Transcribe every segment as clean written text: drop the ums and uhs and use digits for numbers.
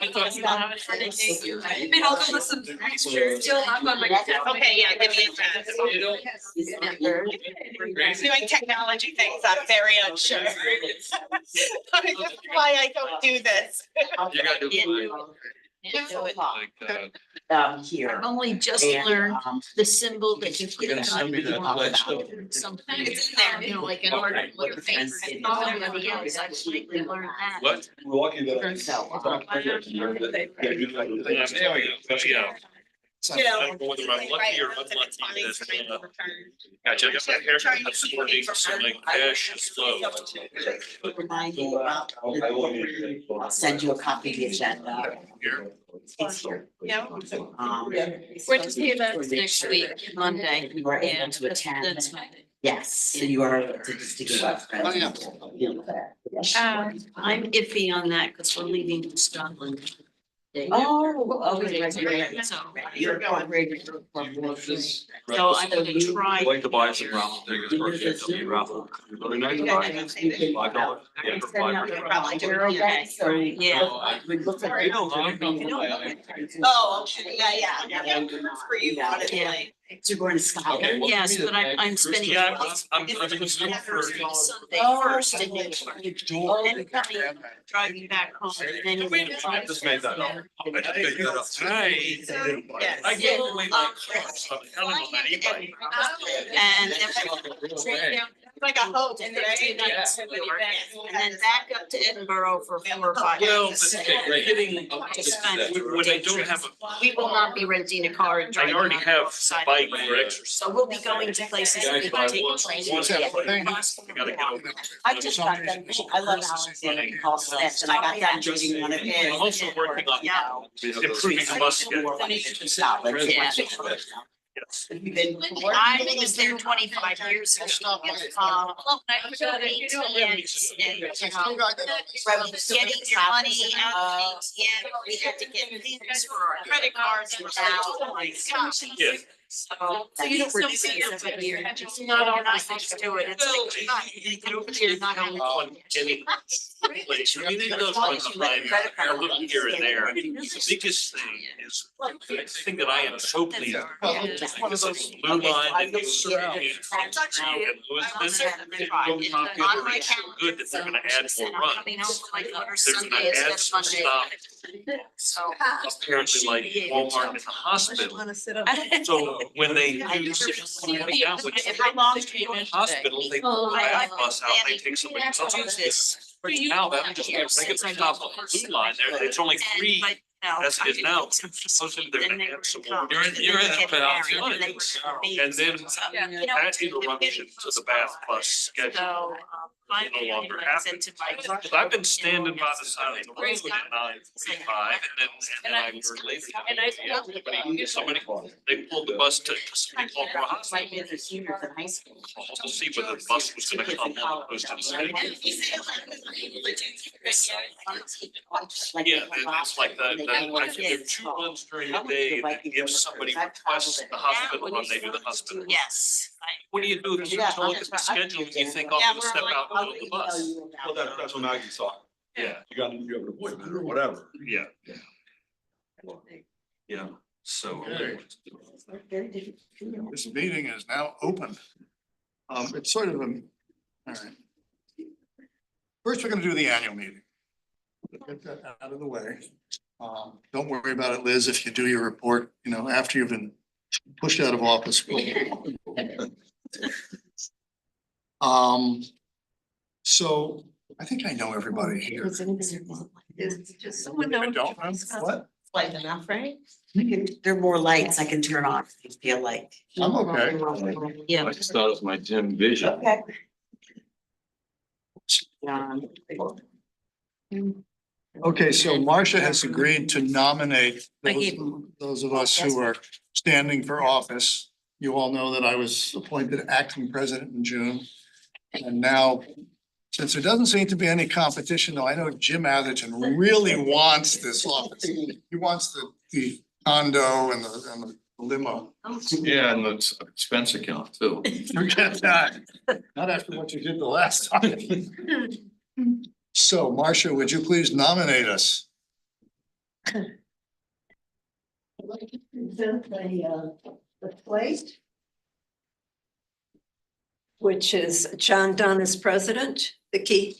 Maybe I'll go listen to still up on my. Okay, yeah, give me a chance. Doing technology things, I'm very unsure. That's why I don't do this. You gotta do it. Here. I've only just And, learned the symbol that you You're gonna send me that pledge stuff. Something. It's in there. You know, like an order with your face. And everybody else actually learned that. What? We're lucky that I. So, There we go. Yeah. You know, I don't know whether I'm lucky or it's unlucky funny that, for me to return. gotcha, I got my haircut this morning, so my cash is low. remind you about, I'll send you a copy of the agenda. Here. It's here. Yeah. We're just here next week, Monday. You are able Yeah, to that's attend. Monday. Yes, so you are to just to give us. I'm iffy on that because we're leaving for Scotland. Oh, okay. So You're going. so I'm gonna try. I like to buy some raffle tickets for a KW raffle. Really nice. $5. Yeah, for $5. Yeah. Oh, okay, yeah. For you, honestly. You're going to Scotland. Yes, but I'm spending. Yeah, I'm listening for. Sunday first and then coming, driving back home and then. I just made that up. I just made that up. Yes. I gave away my car, so I'm telling them that anybody. And then Like a host, and right? then 2 nights in New York, and then back up to Edinburgh for 4 or 5 Well, days. hitting, when I don't have We will not be renting a car and I driving. already on have the side of bike the for road. exercise. So we'll be going to places that we can take a train. I gotta go. I just got done, I love Alexander Paul Smith, and I got done reading one of his. I'm also working on improving the bus schedule. Yes. I was there 25 years ago. Getting your money out, we had to get things for our credit cards and now, like, gosh. Yeah. So you don't really see it, but you're just not used to it. It's like, you're not only. On any place, I mean, it does run behind, a little here and there. The biggest thing is, the thing that I am so pleased with is this blue line and you surround it. And it's so good that they're gonna add more runs. They're gonna add some stuff, So. apparently like Walmart and the hospital. So when they do something out with the hospital, they pull that bus out, they take somebody else's. Now that just, they get the top of the blue line there, it's only 3 as it is now. Supposedly they're gonna add some more. You're in the path. And then that interruption to the bath bus schedule. So, No longer happens. Cause I've been standing by the side of the road at 9:45 and then I learned later. Somebody, they pulled the bus to somebody called for a hospital. To see whether the bus was gonna come on opposed to the schedule. Yeah, it's like the, I think there are 2 runs during the day that if somebody requests the hospital run, they do the hospital. Yes. What do you do if you just look at the schedule and you think, oh, I'm gonna step out and go to the bus? Well, that's what Maggie's talking. Yeah, You have an appointment or whatever. yeah. Yeah, so. This meeting is now open. It's sort of all right. First, we're gonna do the annual meeting. Get that out of the way. Don't worry about it, Liz, if you do your report, after you've been pushed out of office. So I think I know everybody here. Just someone I know. don't know what? Light enough, right? There are more lights I can turn off if you feel like. I'm okay. Yeah. I just thought it was my dim vision. Okay. Okay, so Marcia has agreed to nominate I gave him. those of us who are standing for office. You all know that I was appointed acting president in June. And now, since there doesn't seem to be any competition, though, I know Jim Atherton really wants this office. He wants the condo and the limo. Yeah, and the expense account too. Forget that. Not after what you did the last time. So Marcia, would you please nominate us? I'd like to present the plate, which is John Dunn as president, Vicky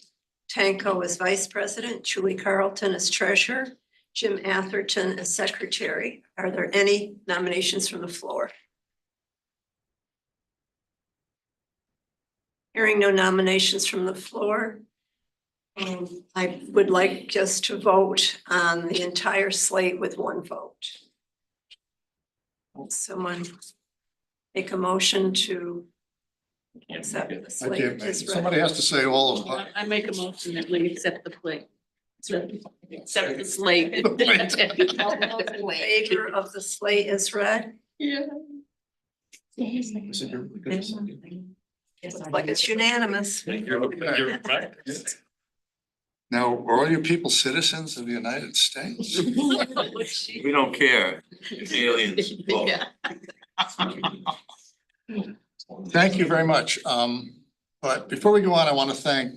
Tanko as vice president, Julie Carlton as treasurer, Jim Atherton as secretary. Are there any nominations from the floor? Hearing no nominations from the floor, I would like us to vote on the entire slate with one vote. Someone make a motion to accept the I slate can't make as it. read. Somebody has to say all of them. I make a motion that we accept the plate. Accept the slate. All those in favor of the slate as read? Yeah. Looks like it's unanimous. You're right. Now, are all you people citizens of the United States? We don't care. Aliens. Well, Yeah. Thank you very much. But before we go on, I want to thank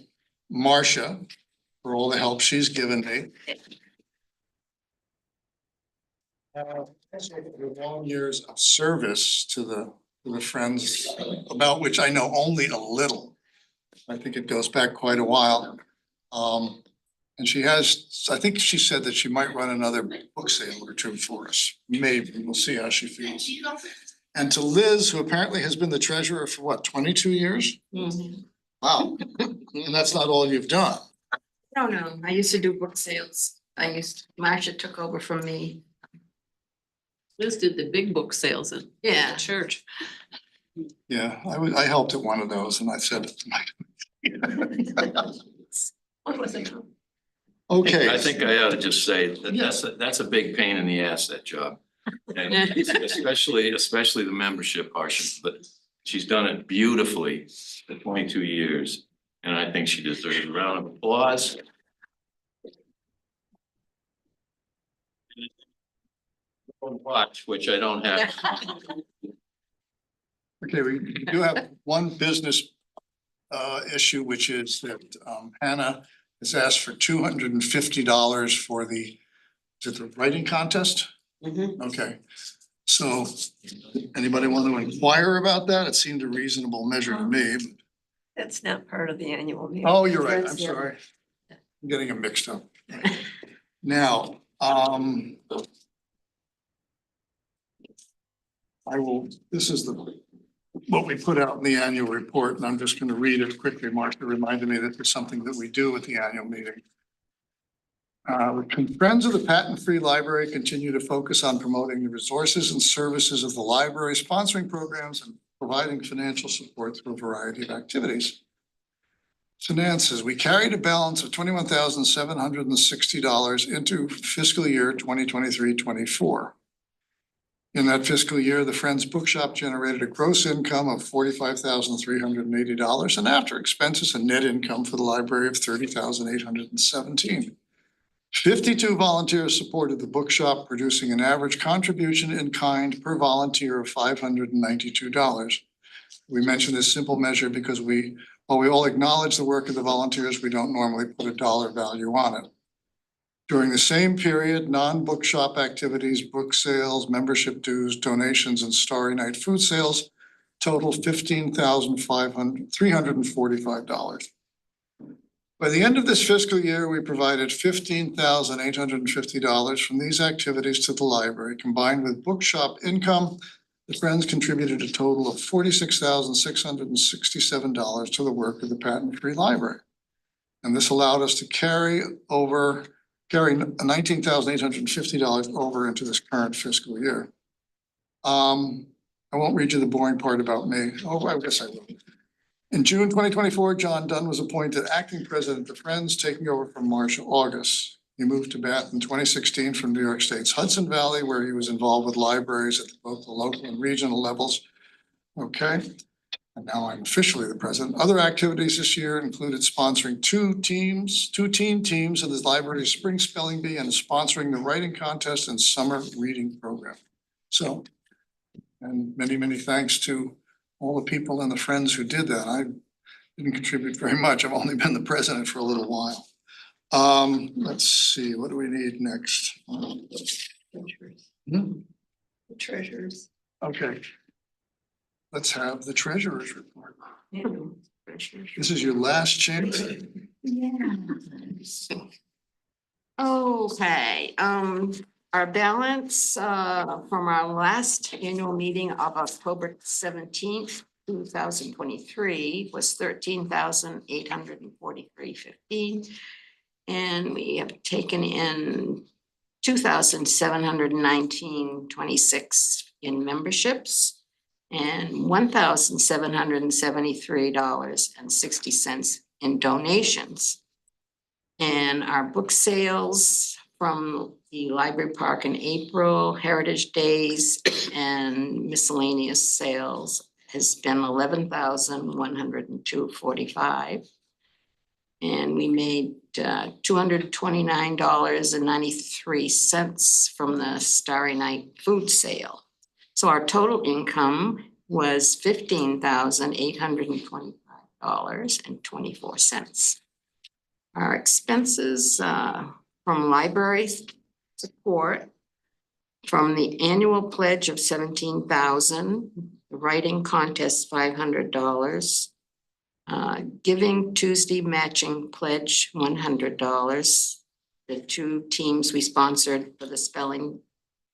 Marcia for all the help she's given me. For long years of service to the Friends, about which I know only a little. I think it goes back quite a while. And she has, I think she said that she might run another book sale or two for us. Maybe, we'll see how she feels. And to Liz, who apparently has been the treasurer for what, 22 years? Wow, and that's not all you've done. No, I used to do book sales. Marcia took over from me. Liz did the big book sales at Yeah. the church. Yeah, I helped at one of those and I said. What was it? Okay. I think I ought to just say that that's a big pain in the ass, that job. And especially the membership portion, but she's done it beautifully for 22 years. And I think she deserves a round of applause. Watch, which I don't have. Okay, we do have one business issue, which is that Hannah has asked for $250 for the, is it the writing contest? Okay, so anybody want to inquire about that? It seemed a reasonable measure to me. That's not part of the annual meeting. Oh, you're right, I'm sorry. I'm getting them mixed up. Now, this is what we put out in the annual report, and I'm just gonna read it quickly. Martha reminded me that there's something that we do at the annual meeting. Friends of the Patten Free Library continue to focus on promoting the resources and services of the library, sponsoring programs and providing financial support through a variety of activities. Finances, we carried a balance of $21,760 into fiscal year 2023-24. In that fiscal year, the Friends Bookshop generated a gross income of $45,380 and after expenses, a net income for the library of $30,817. 52 volunteers supported the bookshop, producing an average contribution in kind per volunteer of $592. We mention this simple measure because while we all acknowledge the work of the volunteers, we don't normally put a dollar value on it. During the same period, non-bookshop activities, book sales, membership dues, donations, and Starry Night food sales totaled $15,345. By the end of this fiscal year, we provided $15,850 from these activities to the library. Combined with bookshop income, the Friends contributed a total of $46,667 to the work of the Patten Free Library. And this allowed us to carry $19,850 over into this current fiscal year. I won't read you the boring part about me. Oh, I guess I will. In June 2024, John Dunn was appointed acting president of Friends, taking over from Marcia August. He moved to Bath in 2016 from New York State's Hudson Valley, where he was involved with libraries at both the local and regional levels. Okay. And now I'm officially the president. Other activities this year included sponsoring two teen teams of the library's spring spelling bee and sponsoring the writing contest and summer reading program. So, and many thanks to all the people and the Friends who did that. I didn't contribute very much. I've only been the president for a little while. Let's see, what do we need next? Hmm, The treasurers. Okay. Let's have the treasurer's report. Treasurers. This is your last chance. Okay, our balance from our last annual meeting of October 17th, 2023 was 13,843.15. And we have taken in 2,719.26 in memberships and $1,773.60 in donations. And our book sales from the library park in April, Heritage Days, and miscellaneous sales has been 11,102.45. And we made $229.93 from the Starry Night food sale. So our total income was $15,825.24. Our expenses from library support, from the annual pledge of $17,000, the writing contest $500, Giving Tuesday matching pledge $100. The two teams we sponsored for the spelling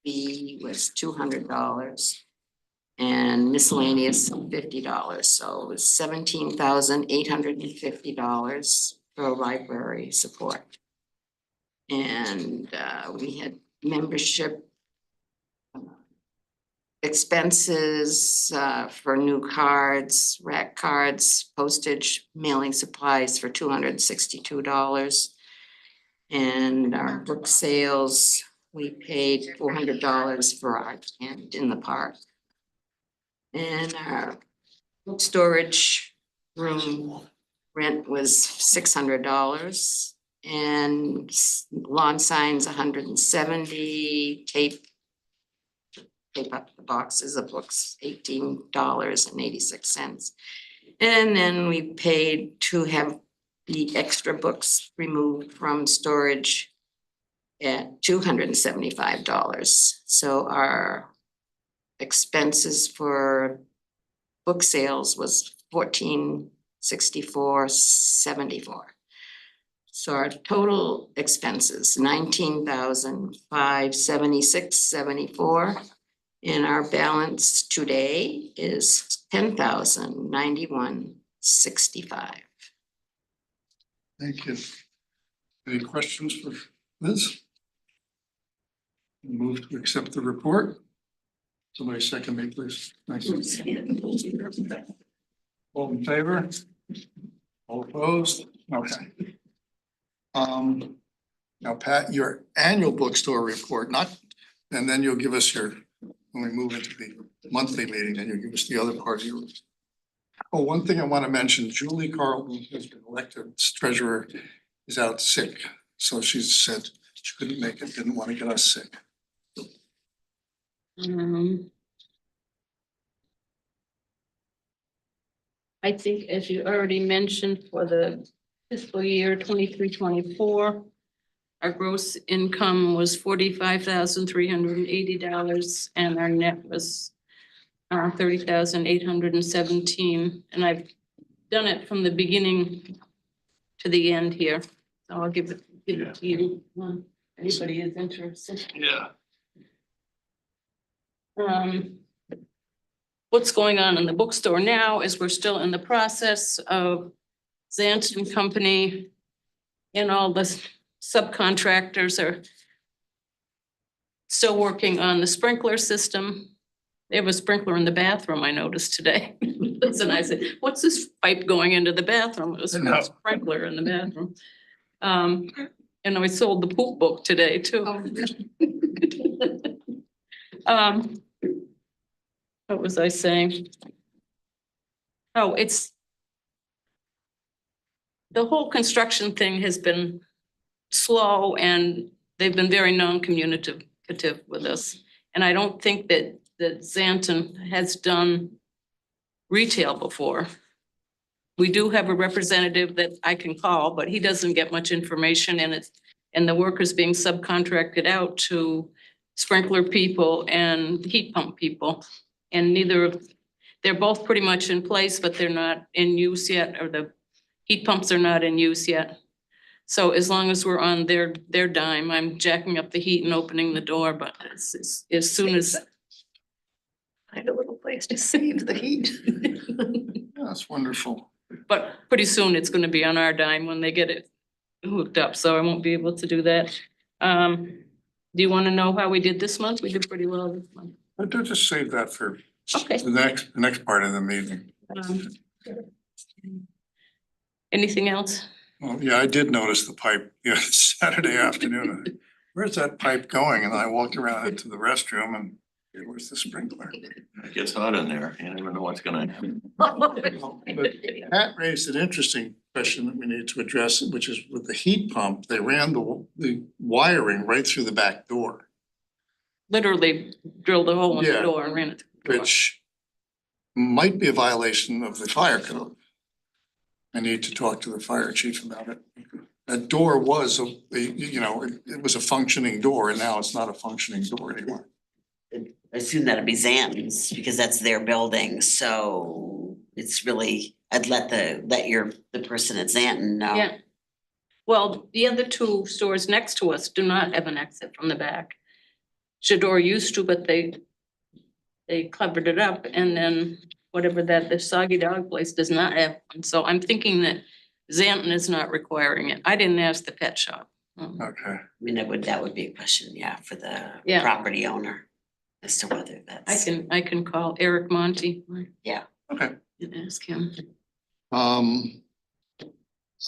bee was $200. And miscellaneous $50, so it was $17,850 for library support. And we had membership expenses for new cards, rack cards, postage, mailing supplies for $262. And our book sales, we paid $400 for our tent in the park. And our book storage room rent was $600. And lawn signs, $170, tape up the boxes of books, $18.86. And then we paid to have the extra books removed from storage at $275. So our expenses for book sales was $1464.74. So our total expenses, $19,576.74. And our balance today is $10,091.65. Thank you. Any questions for Liz? Move to accept the report. Somebody second me, please. Thank you. All in favor? All opposed? Okay. Now, Pat, your annual bookstore report, and then you'll give us your, when we move into the monthly meeting, then you'll give us the other part of your. Oh, one thing I want to mention, Julie Carlton has been elected as treasurer, is out sick. So she said she couldn't make it, didn't want to get us sick. I think, as you already mentioned, for the fiscal year 23-24, our gross income was $45,380 and our net was $30,817. And I've done it from the beginning to the end here. So I'll give it to you. Anybody is interested. Yeah. What's going on in the bookstore now is we're still in the process of Zanton Company and all the subcontractors are still working on the sprinkler system. They have a sprinkler in the bathroom, I noticed today. And I said, what's this pipe going into the bathroom? It was a sprinkler in the bathroom. And I sold the poop book today too. What was I saying? Oh, it's the whole construction thing has been slow and they've been very non-communicative with us. And I don't think that Zanton has done retail before. we do have a representative that I can call, but he doesn't get much information and the work is being subcontracted out to sprinkler people and heat pump people. And they're both pretty much in place, but they're not in use yet, or the heat pumps are not in use yet. So as long as we're on their dime, I'm jacking up the heat and opening the door, but as soon as. Find a little place to save the heat. That's wonderful. But pretty soon it's gonna be on our dime when they get it hooked up, so I won't be able to do that. Do you wanna know how we did this month? We did pretty well this month. But don't just save that for Okay. the next part of the meeting. Anything else? Well, yeah, I did notice the pipe, Saturday afternoon. Where's that pipe going? And I walked around into the restroom and it was the sprinkler. It gets hot in there. You never know what's gonna happen. But Pat raised an interesting question that we need to address, which is with the heat pump, they ran the wiring right through the back door, Literally drilled a hole in the Yeah. door and ran it. through the door. which might be a violation of the fire code. I need to talk to the fire chief about it. That door was, it was a functioning door and now it's not a functioning door anymore. I assume that'd be Zanton's because that's their building, so it's really, I'd let the person at Zanton know. Yeah. Well, the other two stores next to us do not have an exit from the back. Shador used to, but they covered it up, and then whatever the Soggy Dog place does not have one. So I'm thinking that Zanton is not requiring it. I didn't ask the pet shop. Okay. I mean, that would be a question, yeah, for the Yeah. property owner as to whether that's. I can call Eric Monty. Okay. And ask him.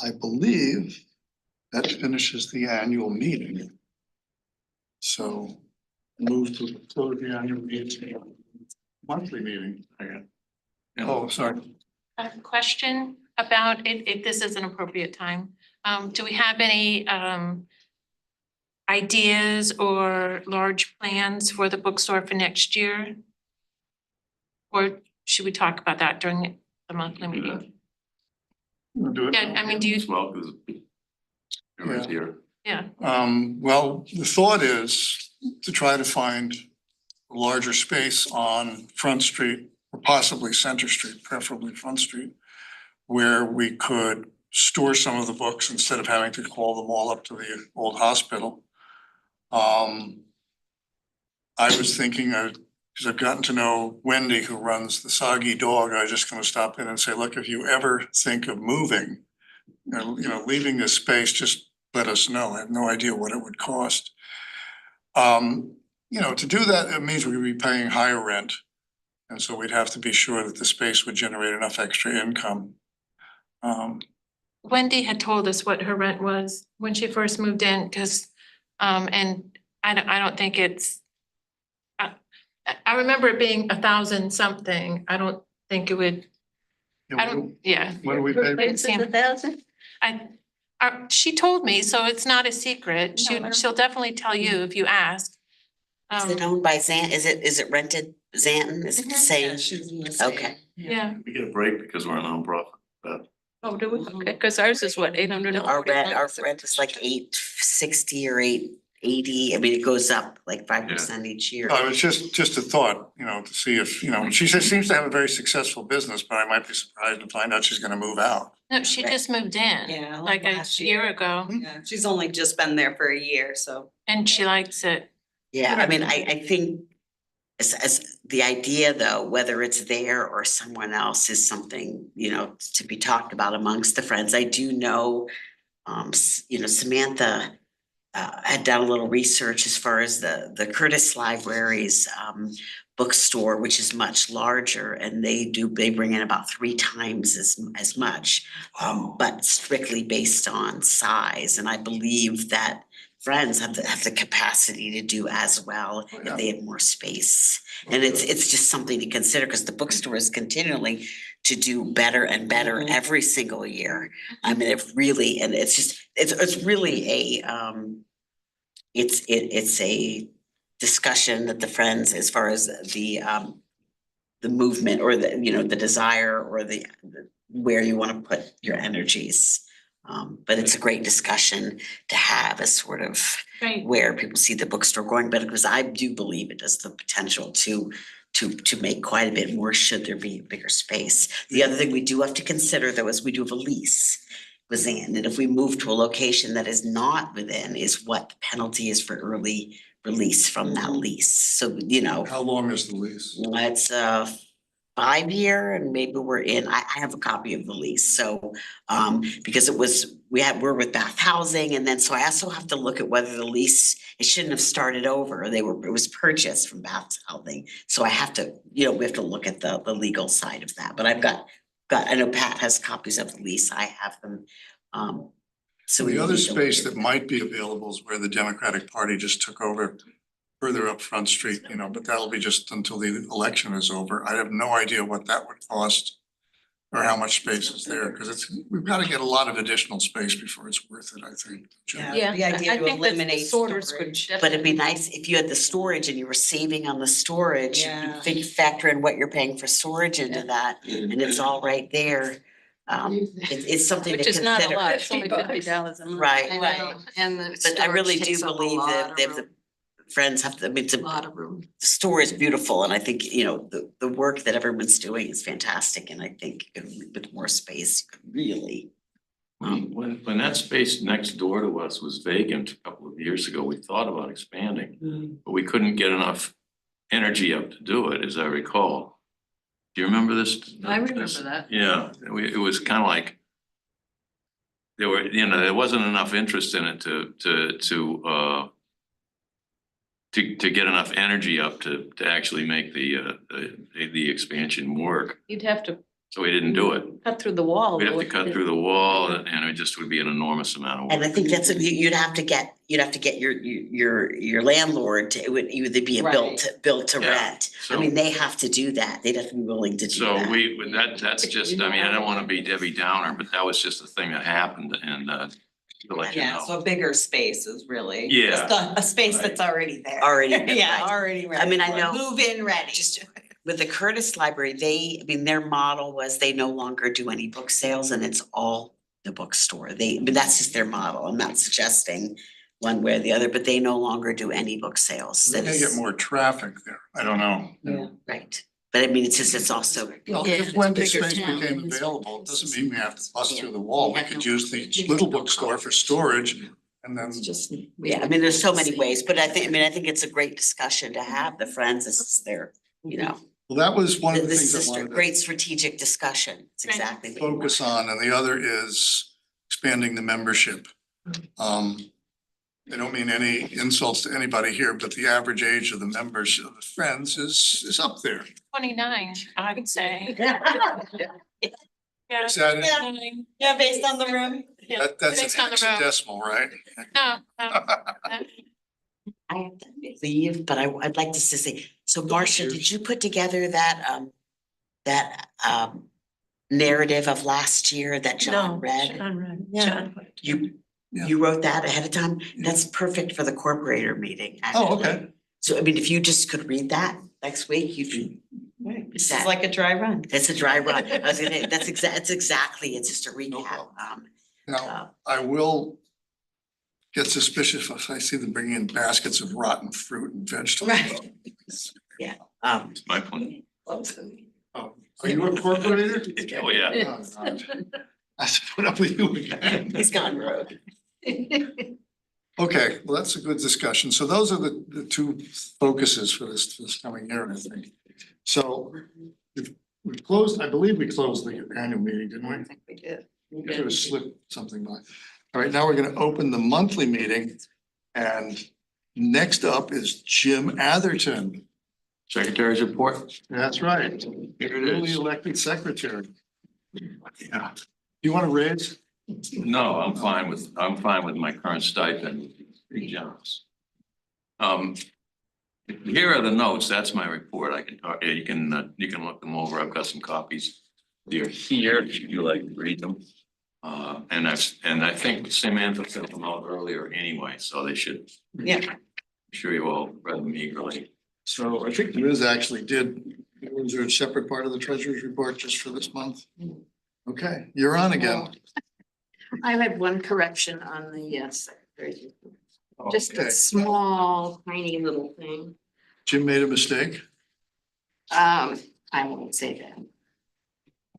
I believe that finishes the annual meeting. So move to close the annual meeting, monthly meeting. Oh, sorry. A question about if this is an appropriate time. Do we have any ideas or large plans for the bookstore for next year? Or should we talk about that during the monthly meeting? We'll do it. Yeah, I mean, do you, Well, because everyone's here. yeah, Well, the thought is to try to find a larger space on Front Street or possibly Center Street, preferably Front Street, where we could store some of the books instead of having to haul them all up to the old hospital. I was thinking, because I've gotten to know Wendy, who runs the Soggy Dog, I was just gonna stop in and say, look, if you ever think of moving, leaving this space, just let us know. I have no idea what it would cost. To do that, it means we'd be paying higher rent. And so we'd have to be sure that the space would generate enough extra income. Wendy had told us what her rent was when she first moved in, because, and I don't think it's. I remember it being 1,000 something. I don't think it would, yeah. What do we pay? Is it 1,000? She told me, so it's not a secret. No, She'll definitely tell you if you ask. Is it owned by is it rented Zanton? Is it the same? Okay. Yeah, We get a break because we're a nonprofit, but Oh, do we? Okay, because ours is what, 800? Our rent is like $860 or $880. I mean, it goes up like 5% each year. Oh, it's just a thought, to see if, she seems to have a very successful business, but I might be surprised to find out she's gonna move out. no, she just moved in. Yeah, Like a last year ago, Yeah, she's only just been there for a year, so. and she likes it. Yeah, I mean, I think as the idea though, whether it's there or someone else is something, to be talked about amongst the friends. I do know, Samantha had done a little research as far as the Curtis Library's bookstore, which is much larger, and they bring in about 3 times as much, but strictly based on size. And I believe that Friends have the capacity to do as well if they have more space. And it's just something to consider because the bookstore is continuing to do better and better every single year. I mean, it's really it's a discussion that the Friends, as far as the the movement or the, you know, the desire or the where you want to put your energies. But it's a great discussion to have as sort of Right. where people see the bookstore going, but because I do believe it has the potential to make quite a bit more should there be a bigger space. The other thing we do have to consider though is we do have a lease within, and if we move to a location that is not within, is what the penalty is for early release from that lease. So, you know, How long is the lease? it's a 5-year and maybe we're in, I have a copy of the lease, so because we're with Bath Housing, and then so I also have to look at whether the lease, it shouldn't have started over. It was purchased from Bath Housing, so I have to, you know, we have to look at the legal side of that, but I've got, I know Pat has copies of the lease, I have them. So The we other need to look space at that might be available is where the Democratic Party just took over further up Front Street, you know, but that'll be just until the election is over. I have no idea what that would cost or how much space is there, because we've got to get a lot of additional space before it's worth it, I think. Yeah, The idea I to think that the eliminate sorters could storage, but it'd be definitely- nice if you had the storage and you were saving on the storage, you Yeah. could factor in what you're paying for storage into that, and it's all right there. It's something to Which is not a consider. lot, it's only $50 a month. Right, I right. know, and the But I really storage do takes up a believe lot that of they have the room, friends have to, I mean, a lot of room. the store is beautiful, and I think, you know, the work that everyone's doing is fantastic, and I think with more space, you could really. When that space next door to us was vacant a couple of years ago, we thought about expanding, but we couldn't get enough energy up to do it, as I recall. Do you remember this? I remember that. Yeah, it was kind of like there wasn't enough interest in it to get enough energy up to actually make the expansion work. You'd have to So we didn't do it. cut through the wall. We'd have to cut through the wall and it just would be an enormous amount of work. And I think that's, you'd have to get your landlord to, it would either be a built to Yeah. rent. I So- mean, they have to do that. They'd have to be willing to do So that. that's just, I mean, I don't wanna be Debbie Downer, but that was just a thing that happened and to let you Yeah, know. so a bigger space is really. Yeah. just A space that's already there. Already, Yeah, right. already ready. I mean, I know. Move in ready. With the Curtis Library, I mean, their model was they no longer do any book sales and it's all the bookstore. But that's just their model. I'm not suggesting one way or the other, but they no longer do any book sales. They may get more traffic there. I don't know. Yeah, right. But I mean, it's also, Well, Yeah, if it's when a this bigger space town. became available, it doesn't mean we have to bust through the wall. We could use the little bookstore for storage and then. It's just. yeah, I mean, there's so many ways, but I think it's a great discussion to have. The Friends, this is their, you know, Well, that was one of the this things is I a wanted to great strategic discussion. It's Right. exactly. what you focus want. on, and the other is expanding the membership. I don't mean any insults to anybody here, but the average age of the members of the Friends is up there. 29, I would say. Yeah. Is that, Yeah, based on the room. that's Based an on the room. hexadecimal, right? No, no. I have to leave, but I'd like to say, so Marcia, did you put together that narrative of last year that John read? You wrote that ahead of time? That's perfect for the corporator meeting, actually. Oh, okay. So I mean, if you just could read that next week, you can. This is like a dry run. It's a dry run. I was gonna, it's exactly, it's just a recap. Now, I will get suspicious if I see them bringing in baskets of rotten fruit and vegetables. Right. It's my plan. Oh, are you a corporator? Oh, yeah. Oh, God. I have to put up with you again. He's gone rogue. Okay, well, that's a good discussion. So those are the two focuses for this coming year, I think. So we've closed, I believe we closed the annual meeting, didn't we? We did. I could have slipped something by. All right, now we're gonna open the monthly meeting. And next up is Jim Atherton. Secretary's report. That's right. Here it Newly is. elected secretary. Yeah. You want to raise? No, I'm fine with my current stipend, pretty generous. Here are the notes, that's my report, I can talk, you can look them over, I've got some copies. They're here, if you like to read them. And I think Samantha sent them out earlier anyway, so they should. Yeah. I'm sure you all read them eagerly. So I think Liz actually did Was there a separate part of the treasurer's report just for this month? Okay, you're on again. I had one correction on the secretary's report. Just Okay. a small, tiny little thing. Jim made a mistake. I won't say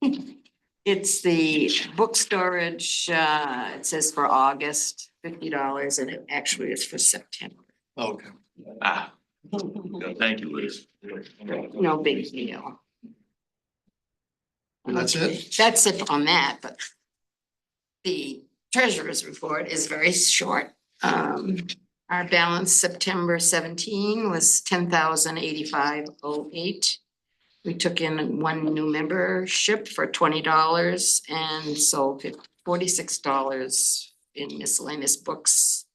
that. It's the book storage, it says for August, $50, and it actually is for September. Okay. Thank you, Liz. No big deal. And that's it? That's it on that, but the treasurer's report is very short. Our balance September 17 was 10,085.08. We took in one new membership for $20 and sold $46 in miscellaneous books.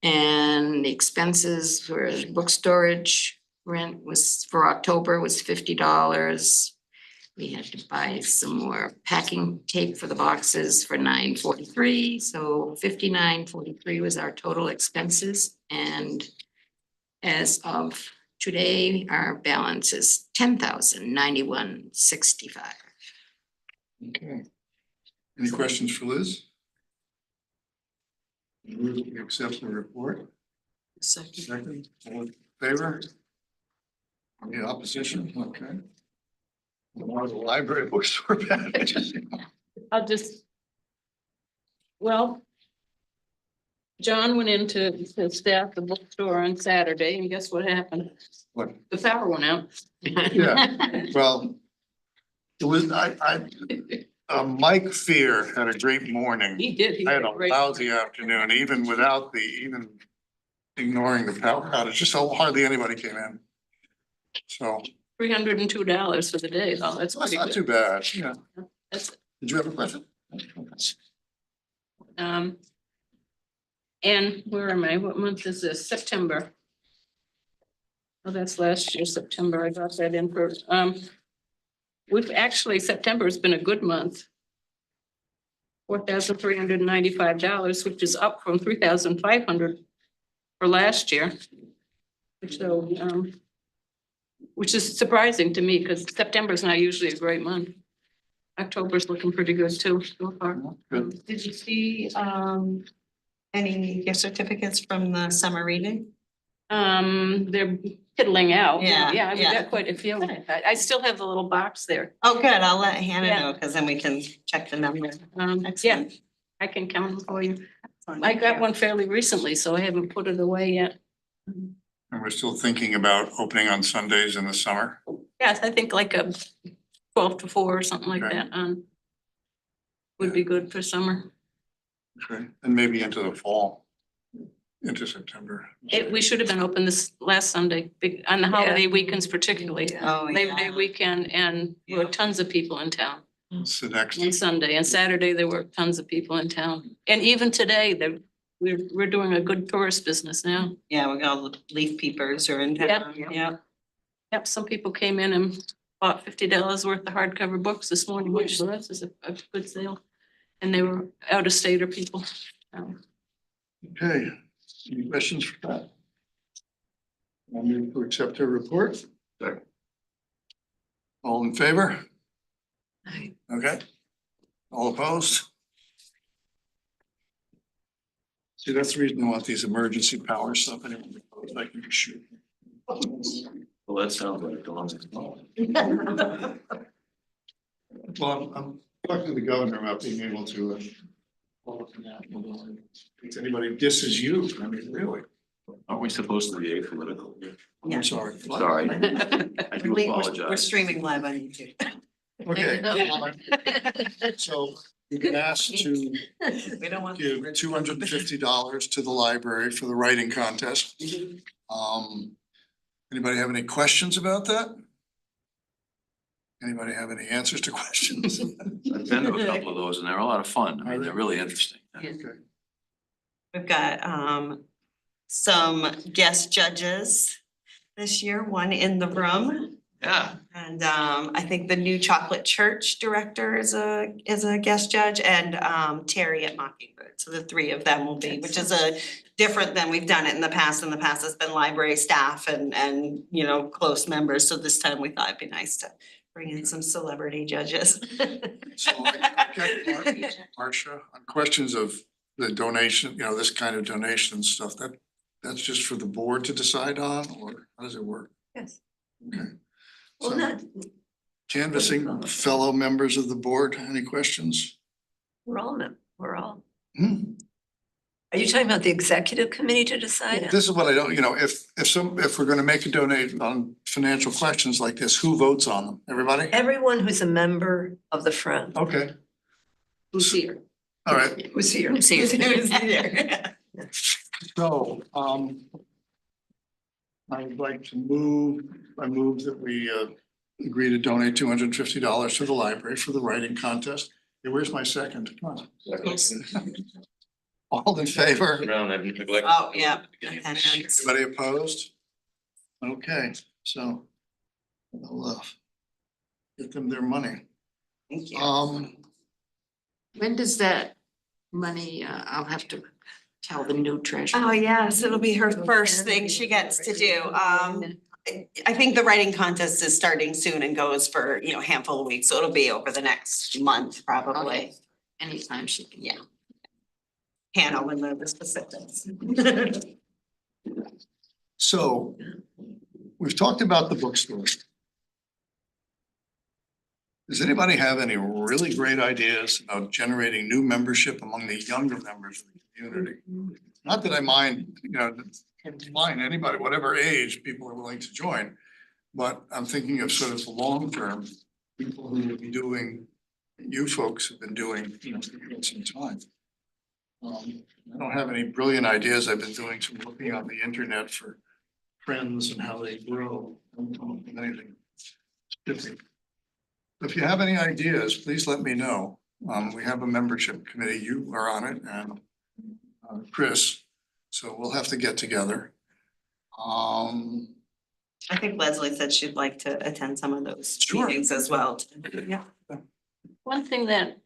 And the expenses for book storage rent was for October was $50. We had to buy some more packing tape for the boxes for $9.43, so $59.43 was our total expenses. And as of today, our balance is $10,091.65. Okay. Any questions for Liz? Move to accept the report. Second, all in favor? Any opposition? Okay. More the library bookstore packages. I'll just. Well. John went into to staff the bookstore on Saturday and guess what happened? What? The power went out. Yeah. Well, it was, Mike Fear had a great morning. He did. He I had did a great. lousy afternoon, even without even ignoring the power outage, just so hardly anybody came in. So $302 for the day, though. That's that's pretty not good. too bad, yeah. That's, Did you have a question? and where am I? What month is this? September. Oh, that's last year, September. I got that in for, we've actually, September has been a good month. $4,395, which is up from $3,500 for last year. So, which is surprising to me because September is not usually a great month. October's looking pretty good too so far. Good. Did you see any gift certificates from the summer reading? They're piddling out. Yeah, We yeah. got quite a few. I still have the little box there. Oh, good. I'll let Hannah Yeah. know because then we can check the number. Yeah, Excellent. I can count them for you. I got one fairly recently, so I haven't put it away yet. And we're still thinking about opening on Sundays in the summer. Yes, I think like a 12 to 4 or something like Okay. that. Would be good for summer. Okay, and maybe into the fall, into September. We should have been open this last Sunday, on the holiday weekends particularly. Oh, Labor Day yeah. weekend, and there were tons of people in town. It's the next, On Sunday and Saturday, there were tons of people in town. And even today, we're doing a good tourist business now. Yeah, we got all the leaf peepers are in Yeah. town. Yeah. Yep, some people came in and bought $50 worth of hardcover books this morning, which for us is a good sale. And they were out of state or people. okay, any questions for that? I move to accept her report. Second. All in favor? Aye. Okay. All opposed? See, that's the reason I want these emergency power stuff. Anyone opposed, I can be sure. Well, that sounds like Dawn's. Well, I'm talking to the governor about being able to. If anybody disses you, I mean, really, Aren't we supposed to be apolitical? Yeah. I'm sorry. Sorry, I do We're apologize. streaming live on YouTube. Okay. So you've been asked to We don't want. give $250 to the library for the writing contest. Anybody have any questions about that? Anybody have any answers to questions? I've been to a couple of those and they're a lot of fun. I mean, they're really interesting. Okay. We've got some guest judges this year, one in the room. Yeah. And I think the new Chocolate Church director is a guest judge, and Terry at Mockingbird. So the three of them will be, which is a different than we've done it in the past. In the past, it's been library staff and you know, close members. So this time we thought it'd be nice to bring in some celebrity judges. So I get Marcia, on questions of the donation, you know, this kind of donation stuff, that's just for the board to decide on, or how does it work? Yes. Okay. Well, So not, canvassing fellow members of the board, any questions? we're all. Hmm? Are you talking about the executive committee to decide? This is what I don't, you know, if we're gonna make a donation on financial questions like this, who votes on them? Everybody? Everyone who's a member of the Friend. Okay, Who's here? all right. Who's here? Who's here? So, I would like to move that we agree to donate $250 to the library for the writing contest. Hey, where's my second? Come on. All in favor? Around that neglect. Oh, yeah. Anybody opposed? Okay, so I'll get them their money. Thank you. When does that money, I'll have to tell the new treasurer. Oh, yes, it'll be her first thing she gets to do. I think the writing contest is starting soon and goes for, you know, a handful of weeks, so it'll be over the next month, probably. Okay. Anytime she can. Yeah. Hannah will know the specifics. So we've talked about the bookstore. Does anybody have any really great ideas about generating new membership among the younger members of the community? Not that I mind, you know, mind anybody, whatever age people are willing to join. But I'm thinking of sort of the long term, people who will be doing, you folks have been doing, you know, for quite some time. I don't have any brilliant ideas. I've been doing some looking on the internet for trends and how they grow. I don't know of anything specific. If you have any ideas, please let me know. We have a membership committee. You are on it, and Chris. So we'll have to get together. I think Leslie said she'd like to attend some of those Sure. meetings as well. Yeah. One thing that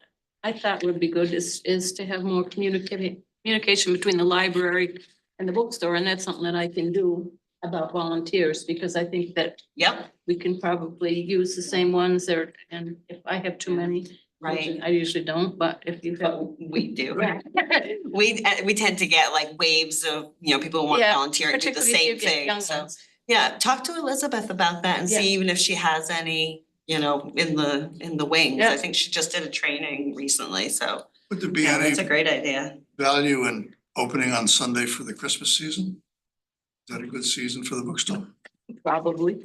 I thought would be good is to have more communication between the library and the bookstore, and that's something that I can do about volunteers, because I think that Yep, we can probably use the same ones there, and if I have too many, right. I usually don't, but if you have. We do. We tend to get like waves of, you know, people who want to Yeah, volunteer and do the particularly if you same get young thing, so. ones. Yeah, talk to Elizabeth about that and Yeah. see even if she has any, you know, in the wings. Yeah. I think she just did a training recently, so Would there be yeah, any that's a great idea. value in opening on Sunday for the Christmas season? Is that a good season for the bookstore? Probably.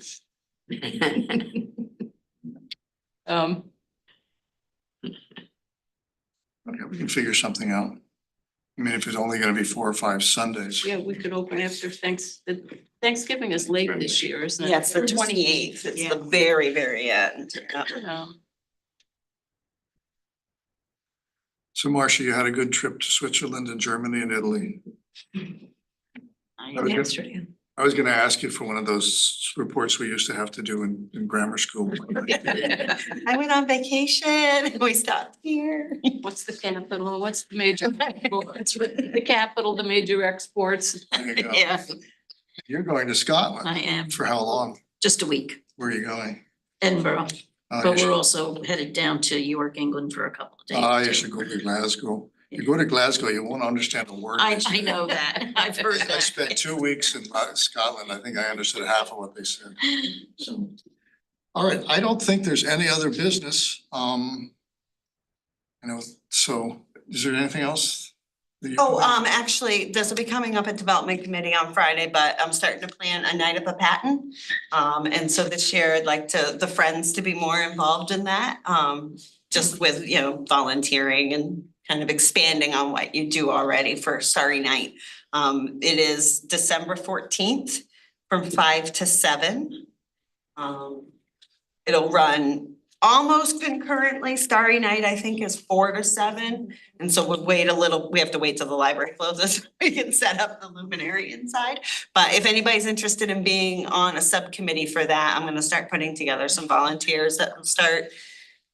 Okay, we can figure something out. I mean, if it's only gonna be 4 or 5 Sundays. Yeah, we could open after Thanksgiving is late this year, isn't it? Yeah, it's the 28th. It's the very, very end. Yeah. Yeah. So Marcia, you had a good trip to Switzerland and Germany and Italy. Yesterday. I was gonna ask you for one of those reports we used to have to do in grammar school. I went on vacation. We stopped here. What's the capital? What's the major exports? The capital, the major exports. There you go. Yeah. You're going to Scotland. I am, For how long? just a week, Where are you going? Edinburgh, Oh, but you should- we're also headed down to York, England for a couple of days. You too. should go to Glasgow. You go to Glasgow, you won't understand a word. they I say. know that, I've heard I that. spent 2 weeks in Scotland. I think I understood half of what they said. So, all right, I don't think there's any other business. You know, so is there anything else? that you- Oh, actually, this will be coming up at Development Committee on Friday, but I'm starting to plan a night at the Patten. And so this year I'd like the friends to be more involved in that, just with, you know, volunteering and kind of expanding on what you do already for Starry Night. It is December 14th from 5 to 7. It'll run almost concurrently. Starry Night, I think, is 4 to 7. And so we'll wait a little, we have to wait till the library closes, so we can set up the luminary inside. But if anybody's interested in being on a subcommittee for that, I'm gonna start putting together some volunteers that will start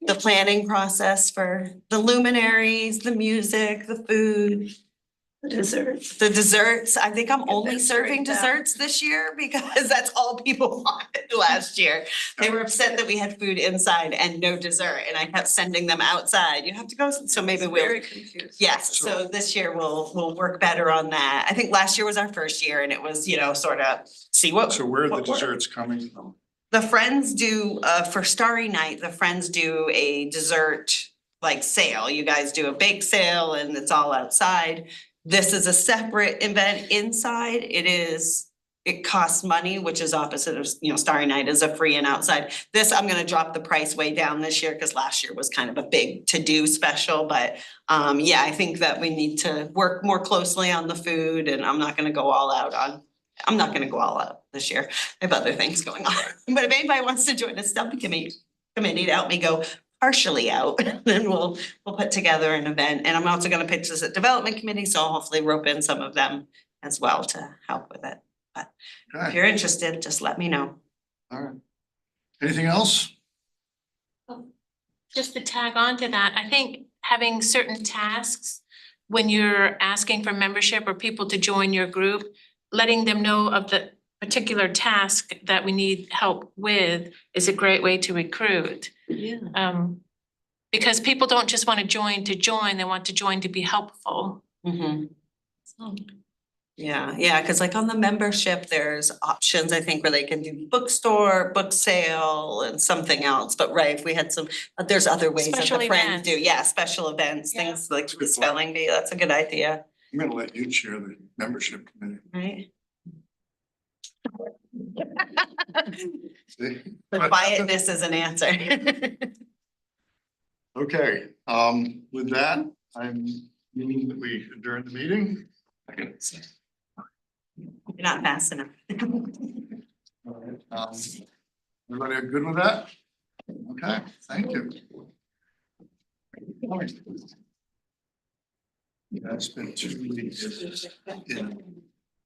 the planning process for the luminaries, the music, the food. The desserts, I think I'm only that serving straightened out. desserts this year because that's all people wanted last year. They were upset that we had food inside and no dessert, and I kept sending them outside. You have to go, so maybe we'll. Very confused. Yes, so this year we'll work better on that. I think last year was our first year and it was, sort of see what. So where are the what worked. desserts coming from? The Friends do, for Starry Night, the Friends do a dessert like sale. You guys do a bake sale and it's all outside. This is a separate event inside. It costs money, which is opposite of, Starry Night is a free and outside. This, I'm gonna drop the price way down this year because last year was kind of a big to-do special, but yeah, I think that we need to work more closely on the food and I'm not gonna go all out this year. I have other things going on. But if anybody wants to join a subcommittee to help me go partially out, then we'll put together an event. And I'm also gonna pitch this at development committee, so I'll hopefully rope in some of them as well to help with it. But if Okay, you're interested, just let me know. all right. Anything else? Just to tag on to that, I think having certain tasks when you're asking for membership or people to join your group, letting them know of the particular task that we need help with is a great way to recruit. Yeah. Because people don't just want to join, they want to join to be helpful. Yeah, cause like on the membership, there's options, I think, where they can do bookstore, book sale and something else. But right, if we had there's other ways that Special the Friends events. do, yeah, special events, Yeah. things like the spelling bee, that's a good idea, I'm gonna let you chair the membership committee. right? See? The quietness is an answer. Okay, with that, I'm meaning that we adjourn the meeting. You're not fast enough. All right, everybody good with that? Okay, thank you. Yeah, it's been 2 weeks. Yeah.